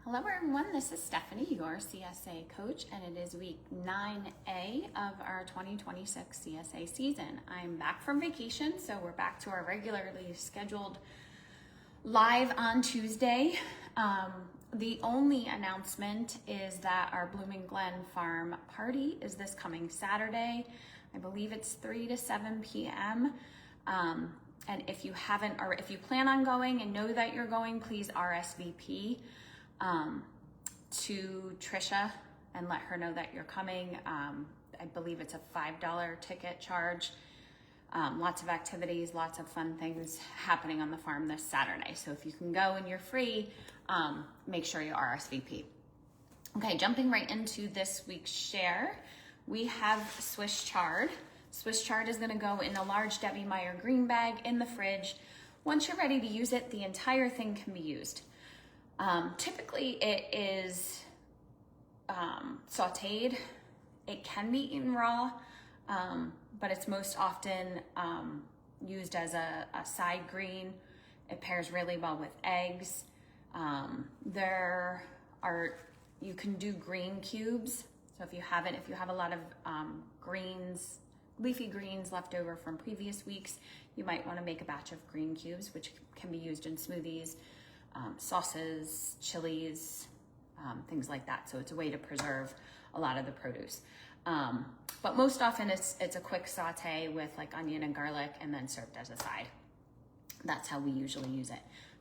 Hello everyone, this is Stephanie, your CSA coach, and it is week 9A of our 2026 CSA season. I'm back from vacation, so we're back to our regularly scheduled live on Tuesday. The only announcement is that our Blooming Glen Farm party is this coming Saturday. I believe it's 3 to 7 p.m. And if you haven't, or if you plan on going and know that you're going, please RSVP to Trisha and let her know that you're coming. I believe it's a $5 ticket charge. Lots of activities, lots of fun things happening on the farm this Saturday. So if you can go and you're free, make sure you RSVP. Okay, jumping right into this week's share, we have Swiss chard. Swiss chard is gonna go in a large Debbie Meyer green bag in the fridge. Once you're ready to use it, the entire thing can be used. Typically it is sauteed. It can be eaten raw, but it's most often used as a side green. It pairs really well with eggs. You can do green cubes. So if you have a lot of greens, leafy greens left over from previous weeks, you might want to make a batch of green cubes, which can be used in smoothies, sauces, chilies, things like that. So it's a way to preserve a lot of the produce. But most often it's a quick saute with like onion and garlic and then served as a side. That's how we usually use it.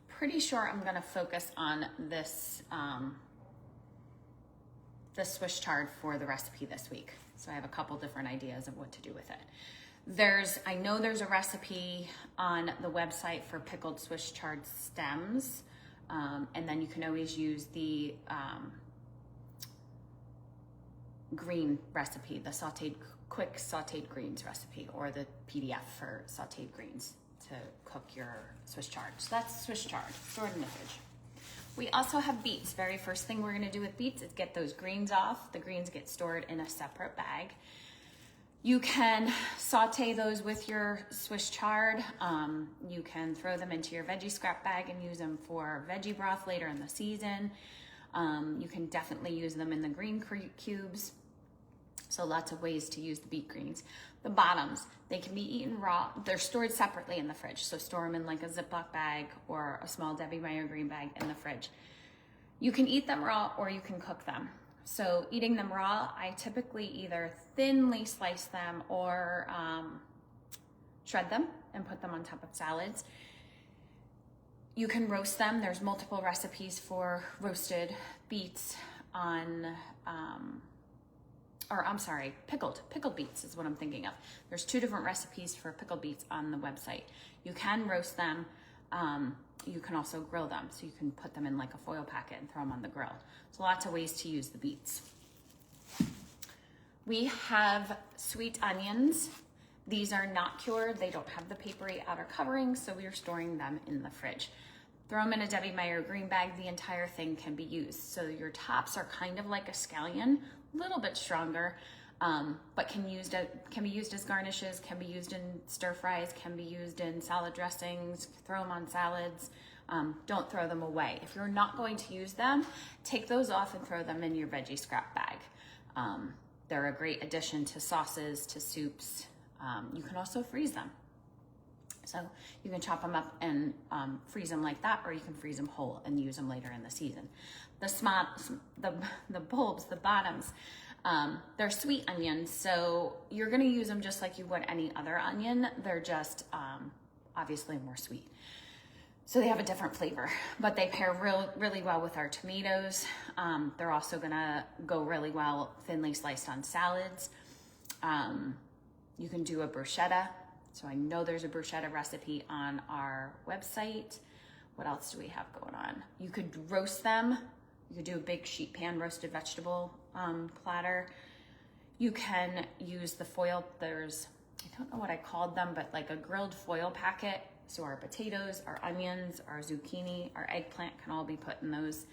Pretty sure I'm gonna focus on this Swiss chard for the recipe this week. So I have a couple different ideas of what to do with it. I know there's a recipe on the website for pickled Swiss chard stems. And then you can always use the green recipe, the quick sauteed greens recipe, or the PDF for sauteed greens to cook your Swiss chard. So that's Swiss chard, stored in the fridge. We also have beets. Very first thing we're gonna do with beets is get those greens off. The greens get stored in a separate bag. You can saute those with your Swiss chard. You can throw them into your veggie scrap bag and use them for veggie broth later in the season. You can definitely use them in the green cubes. So lots of ways to use the beet greens. The bottoms, they can be eaten raw. They're stored separately in the fridge. So store them in like a Ziploc bag or a small Debbie Meyer green bag in the fridge. You can eat them raw or you can cook them. So eating them raw, I typically either thinly slice them or shred them and put them on top of salads. You can roast them. There's multiple recipes for roasted beets pickled beets is what I'm thinking of. There's 2 different recipes for pickled beets on the website. You can roast them. You can also grill them. So you can put them in like a foil packet and throw them on the grill. So lots of ways to use the beets. We have sweet onions. These are not cured. They don't have the papery outer covering, so we are storing them in the fridge. Throw them in a Debbie Meyer green bag. The entire thing can be used. So your tops are kind of like a scallion, a little bit stronger, but can be used as garnishes, can be used in stir fries, can be used in salad dressings, throw them on salads. Don't throw them away. If you're not going to use them, take those off and throw them in your veggie scrap bag. They're a great addition to sauces, to soups. You can also freeze them. So you can chop them up and freeze them like that, or you can freeze them whole and use them later in the season. The bulbs, the bottoms, they're sweet onions, so you're gonna use them just like you would any other onion. They're just obviously more sweet. So they have a different flavor, but they pair really well with our tomatoes. They're also gonna go really well thinly sliced on salads. You can do a bruschetta. So I know there's a bruschetta recipe on our website. What else do we have going on? You could roast them. You could do a big sheet pan roasted vegetable platter. You can use the foil. I don't know what I called them, but like a grilled foil packet. So our potatoes, our onions, our zucchini, our eggplant can all be put in those.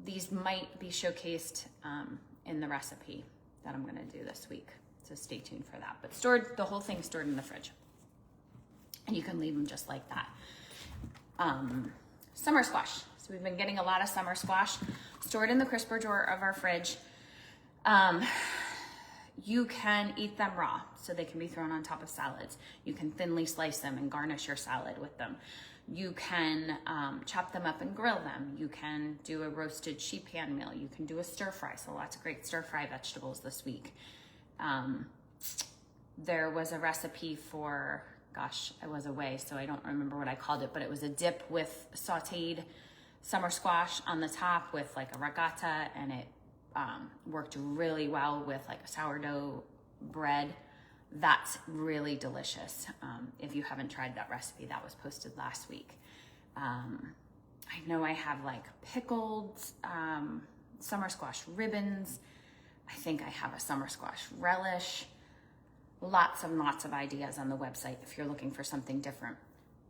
These might be showcased in the recipe that I'm gonna do this week. So stay tuned for that. But the whole thing stored in the fridge. And you can leave them just like that. Summer squash. So we've been getting a lot of summer squash stored in the crisper drawer of our fridge. You can eat them raw, so they can be thrown on top of salads. You can thinly slice them and garnish your salad with them. You can chop them up and grill them. You can do a roasted sheet pan meal. You can do a stir fry, so lots of great stir fry vegetables this week. There was a recipe for, gosh, I was away, so I don't remember what I called it, but it was a dip with sauteed summer squash on the top with like a ricotta, and it worked really well with like a sourdough bread. That's really delicious. If you haven't tried that recipe, that was posted last week. I know I have like pickled summer squash ribbons. I think I have a summer squash relish. Lots and lots of ideas on the website if you're looking for something different.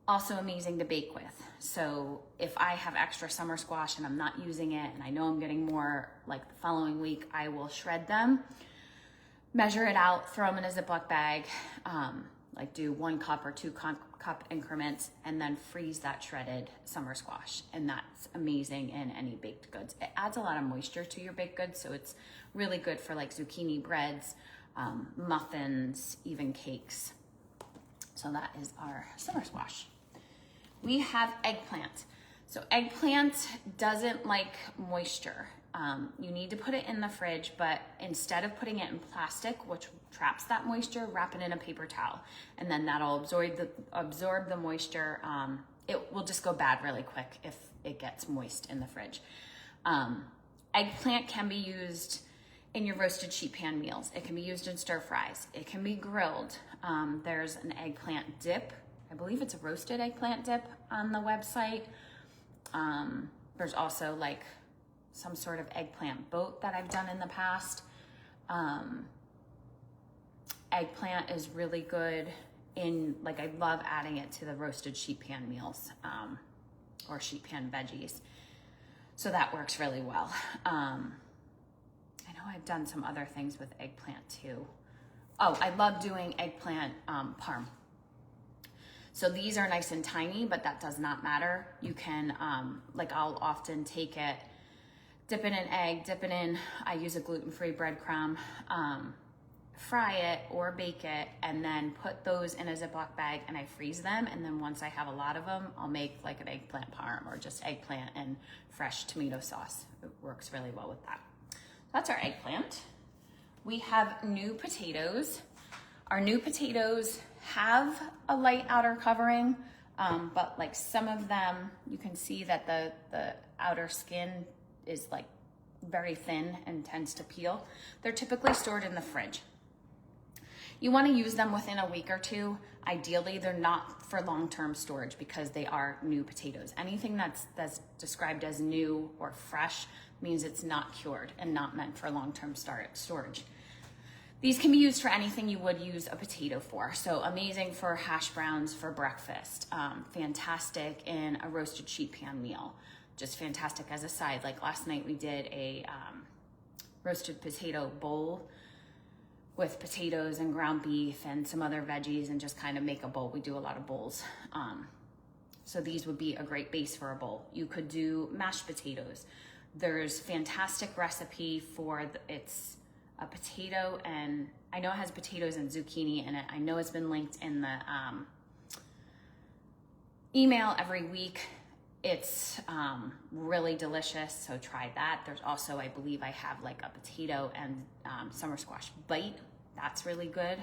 Also amazing to bake with. So if I have extra summer squash and I'm not using it and I know I'm getting more like the following week, I will shred them, measure it out, throw them in a Ziploc bag, like do 1 cup or 2 cup increments, and then freeze that shredded summer squash. And that's amazing in any baked goods. It adds a lot of moisture to your baked goods, so it's really good for like zucchini breads, muffins, even cakes. So that is our summer squash. We have eggplant. So eggplant doesn't like moisture. You need to put it in the fridge, but instead of putting it in plastic, which traps that moisture, wrap it in a paper towel, and then that'll absorb the moisture. It will just go bad really quick if it gets moist in the fridge. Eggplant can be used in your roasted sheet pan meals. It can be used in stir fries. It can be grilled. There's an eggplant dip. I believe it's a roasted eggplant dip on the website. There's also like some sort of eggplant boat that I've done in the past. Eggplant is really good in, like, I love adding it to the roasted sheet pan meals, or sheet pan veggies. So that works really well. I know I've done some other things with eggplant too. Oh, I love doing eggplant parm. So these are nice and tiny, but that does not matter. You can, like, I'll often take it, dip it in egg, dip it in, I use a gluten-free breadcrumb, fry it or bake it, and then put those in a Ziploc bag and I freeze them. And then once I have a lot of them, I'll make like an eggplant parm or just eggplant and fresh tomato sauce. It works really well with that. That's our eggplant. We have new potatoes. Our new potatoes have a light outer covering, but like some of them, you can see that the outer skin is like very thin and tends to peel. They're typically stored in the fridge. You want to use them within a week or two. Ideally, they're not for long-term storage because they are new potatoes. Anything that's described as new or fresh means it's not cured and not meant for long-term storage. These can be used for anything you would use a potato for. So amazing for hash browns for breakfast. Fantastic in a roasted sheet pan meal. Just fantastic as a side. Like last night we did a roasted potato bowl with potatoes and ground beef and some other veggies and just kind of make a bowl. We do a lot of bowls. So these would be a great base for a bowl. You could do mashed potatoes. There's fantastic recipe for, it's a potato, and I know it has potatoes and zucchini in it. I know it's been linked in the email every week. It's really delicious, so try that. There's also, I believe I have like a potato and summer squash bite. That's really good.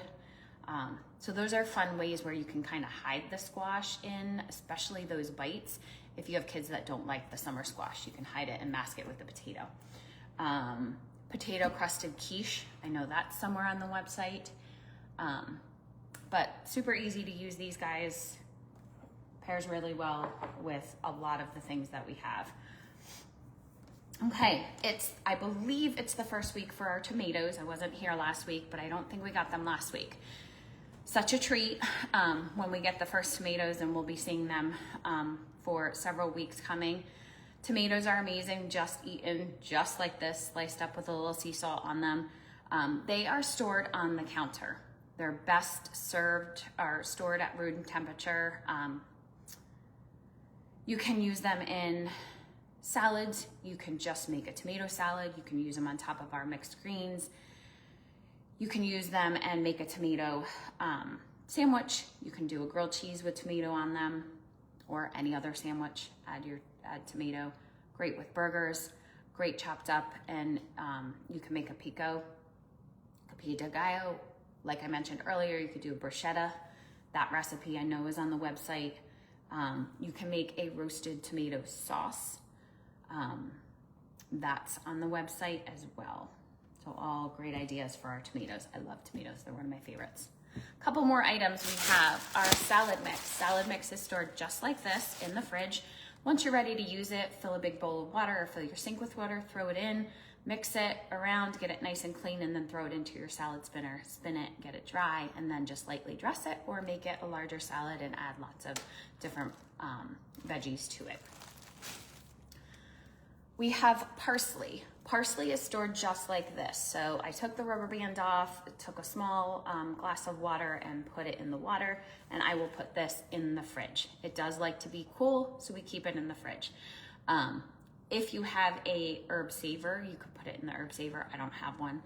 So those are fun ways where you can kind of hide the squash in, especially those bites. If you have kids that don't like the summer squash, you can hide it and mask it with the potato. Potato crusted quiche, I know that's somewhere on the website. But super easy to use these guys. Pairs really well with a lot of the things that we have. Okay, I believe it's the first week for our tomatoes. I wasn't here last week, but I don't think we got them last week. Such a treat when we get the first tomatoes, and we'll be seeing them for several weeks coming. Tomatoes are amazing, just eaten just like this, sliced up with a little sea salt on them. They are stored on the counter. They're best served or stored at room temperature. You can use them in salads. You can just make a tomato salad. You can use them on top of our mixed greens. You can use them and make a tomato sandwich. You can do a grilled cheese with tomato on them, or any other sandwich. Add tomato. Great with burgers. Great chopped up, and you can make a pico de gallo. Like I mentioned earlier, you could do a bruschetta. That recipe I know is on the website. You can make a roasted tomato sauce. That's on the website as well. So all great ideas for our tomatoes. I love tomatoes. They're one of my favorites. A couple more items we have. Our salad mix. Salad mix is stored just like this in the fridge. Once you're ready to use it, fill a big bowl of water or fill your sink with water, throw it in, mix it around, get it nice and clean, and then throw it into your salad spinner, spin it, get it dry, and then just lightly dress it or make it a larger salad and add lots of different veggies to it. We have parsley. Parsley is stored just like this. So I took the rubber band off, took a small glass of water and put it in the water, and I will put this in the fridge. It does like to be cool, so we keep it in the fridge. If you have a herb saver, you could put it in the herb saver. I don't have one,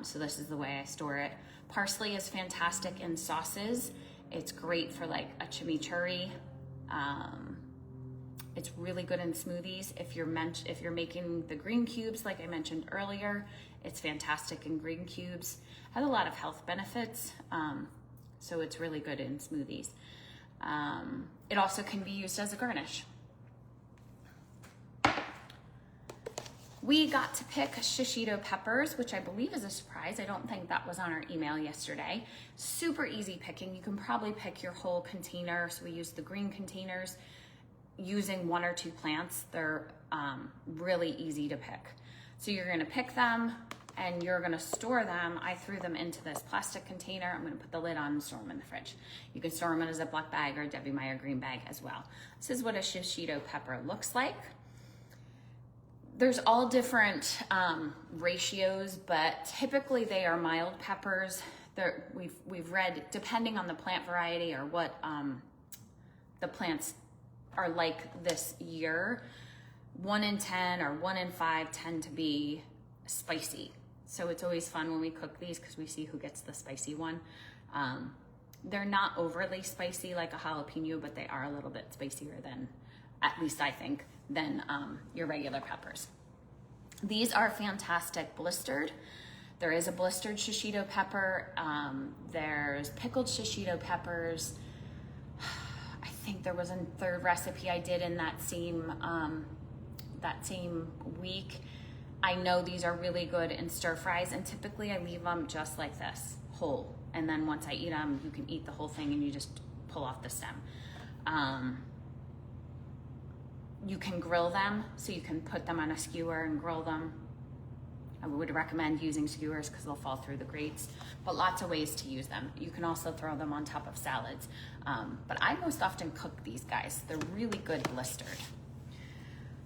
so this is the way I store it. Parsley is fantastic in sauces. It's great for like a chimichurri. It's really good in smoothies. If you're making the green cubes, like I mentioned earlier, it's fantastic in green cubes. Has a lot of health benefits, so it's really good in smoothies. It also can be used as a garnish. We got to pick shishito peppers, which I believe is a surprise. I don't think that was on our email yesterday. Super easy picking. You can probably pick your whole container. So we used the green containers. Using 1 or 2 plants, they're really easy to pick. So you're gonna pick them and you're gonna store them. I threw them into this plastic container. I'm gonna put the lid on and store them in the fridge. You can store them in a Ziploc bag or a Debbie Meyer green bag as well. This is what a shishito pepper looks like. There's all different ratios, but typically they are mild peppers. We've read, depending on the plant variety or what the plants are like this year, 1 in 10 or 1 in 5 tend to be spicy. So it's always fun when we cook these because we see who gets the spicy one. They're not overly spicy like a jalapeno, but they are a little bit spicier than, at least I think, than your regular peppers. These are fantastic blistered. There is a blistered shishito pepper. There's pickled shishito peppers. I think there was a third recipe I did in that same week. I know these are really good in stir fries, and typically I leave them just like this, whole. And then once I eat them, you can eat the whole thing and you just pull off the stem. You can grill them, so you can put them on a skewer and grill them. I would recommend using skewers because they'll fall through the grates, but lots of ways to use them. You can also throw them on top of salads. But I most often cook these guys. They're really good blistered.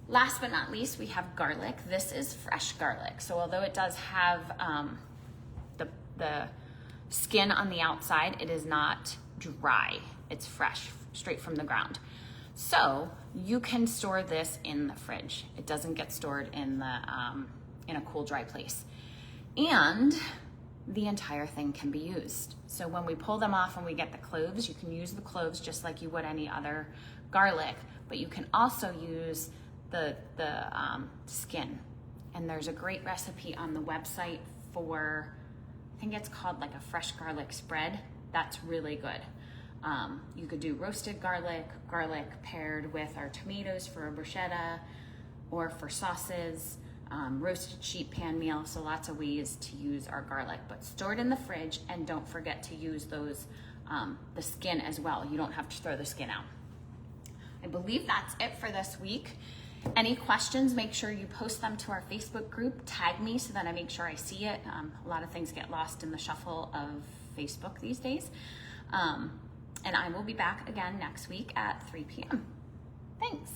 Last but not least, we have garlic. This is fresh garlic. So although it does have the skin on the outside, it is not dry. It's fresh, straight from the ground. So you can store this in the fridge. It doesn't get stored in a cool, dry place. And the entire thing can be used. So when we pull them off and we get the cloves, you can use the cloves just like you would any other garlic, but you can also use the skin. And there's a great recipe on the website for, I think it's called like a fresh garlic spread. That's really good. You could do roasted garlic paired with our tomatoes for a bruschetta or for sauces, roasted sheet pan meal. So lots of ways to use our garlic, but stored in the fridge, and don't forget to use those, the skin as well. You don't have to throw the skin out. I believe that's it for this week. Any questions, make sure you post them to our Facebook group, tag me so that I make sure I see it. A lot of things get lost in the shuffle of Facebook these days. And I will be back again next week at 3 p.m. Thanks.